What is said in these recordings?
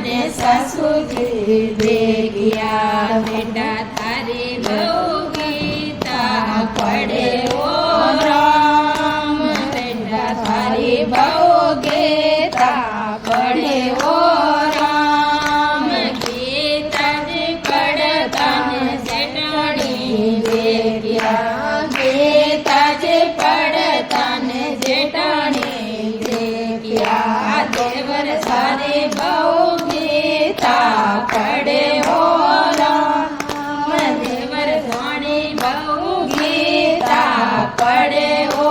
ने ससुजी दे गया बेटा थारी बहु गीता पढ़े ओ राम बेटा थारी बहु गीता पढ़े ओ राम गीता जी पढ़ता ने जेठानी दे गया गीता जी पढ़ता ने जेठानी दे गया देवर सारी बहु गीता पढ़े ओ राम देवर सारी बहु गीता पढ़े ओ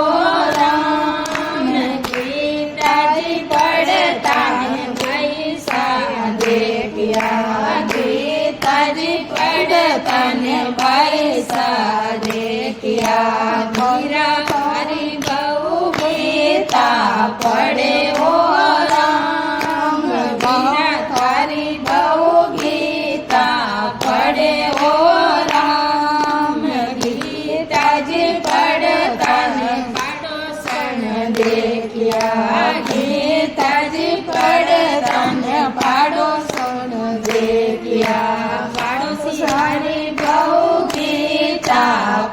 राम गीता जी पढ़ता ने पैसा दे गया गीता जी पढ़ता ने पैसा दे गया मीरा हरी बहु गीता पढ़े ओ राम मीरा थारी बहु गीता पढ़े ओ राम गीता जी पढ़ता ने पाड़ोसन देखिया गीता जी पढ़ता ने पाड़ोसन देखिया पाड़ोसी हरी बहु गीता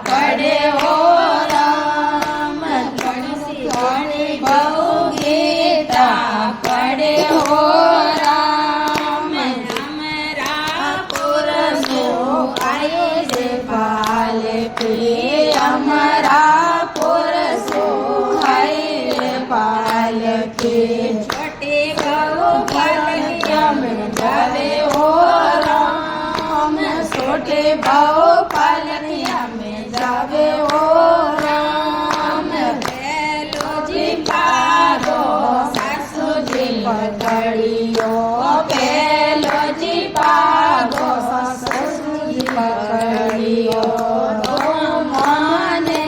पढ़े ओ राम पाड़ोसी हरी बहु गीता पढ़े ओ राम अमरापुर सो आयो जे पाल के अमरापुर सो आए पाल के छोटे बहु पालकिया में जावे ओ राम छोटे बहु पालकिया में जावे ओ राम बेलो जी पारो सासू जी पकड़ियो बेलो जी पारो सासू जी पकड़ियो तो माने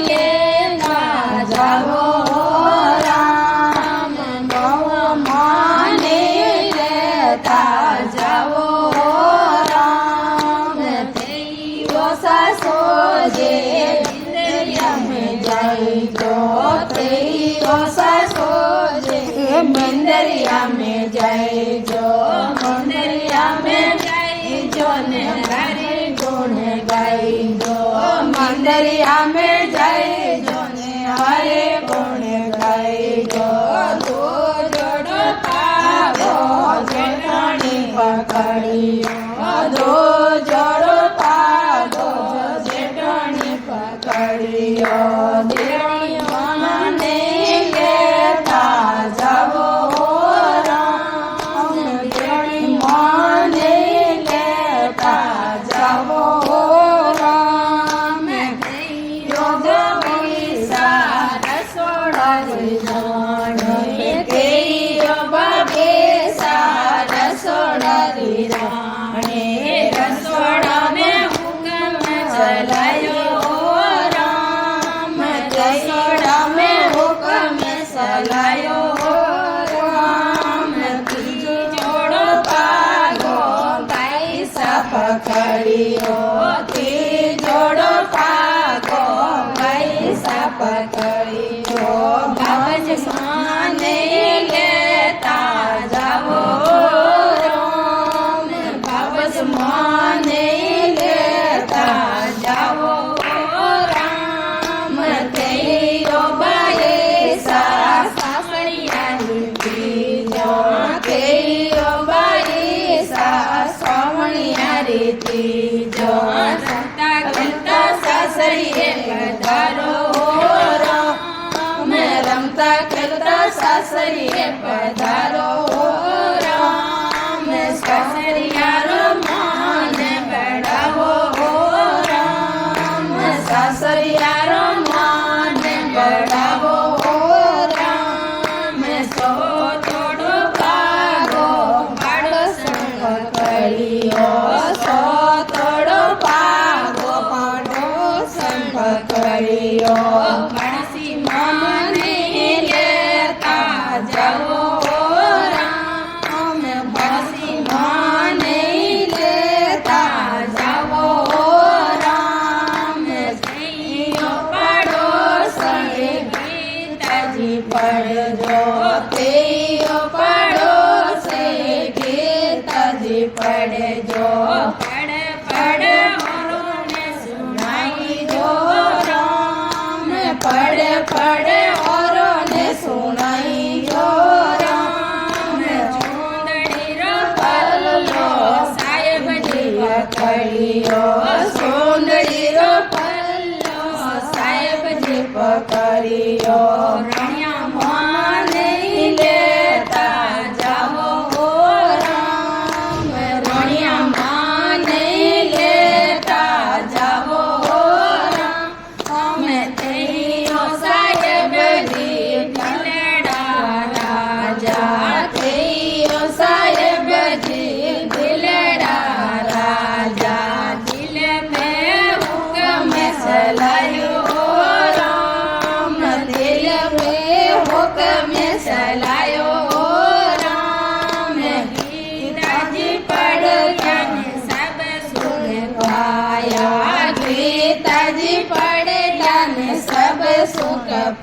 लेना जाओ राम तो माने लेता जाओ राम तेयो सासो जे इंद्रिया में जाई जो तेयो सासो जे मंदरिया में जाई जो मंदरिया में जाई जो ने हरि गुण गाई जो मंदरिया में जाई जो ने हरि गुण गाई जो दो जोड़ो पागो जेठानी पकड़ियो दो जोड़ो पागो जेठानी पकड़ियो देवनी माने लेता जाओ राम देवनी माने लेता जाओ राम योग पैसा रसोड़ा जाने के योग पैसा रसोड़ा राणे रसोड़ा में हुक्म चलायो राम रसोड़ा में हुक्म चलायो राम तीजो जोड़ो पागो पैसा पकड़ियो तीजोड़ो पागो पैसा पकड़ियो बाबज माने लेता जाओ राम बाबज माने लेता जाओ राम तेयो बाईसा सासरिया तीजो तेयो बाईसा सावणिया रे तीजो संता घंटा सासरिये पधारो राम रमता खेलता सासरिये पधारो राम सासरिया रो मान बढ़ावो राम सासरिया रो मान बढ़ावो राम सो तोड़ो पागो पाड़ो संग करियो सो तोड़ो पागो पाड़ो संग करियो मानसी माने लेता जाओ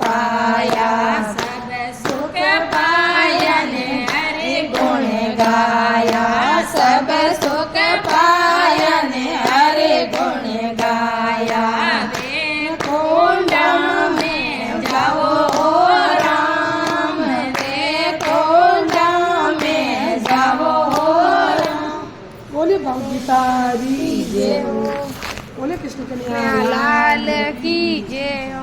पाया सब सुख पाया ने हरि गुण गाया सब सुख पाया ने हरि गुण गाया कुंड में जाओ राम रे कुंड में जाओ राम। बोले भावगीता री जय हो। बोले कृष्ण कन्हैया लाल की जय हो।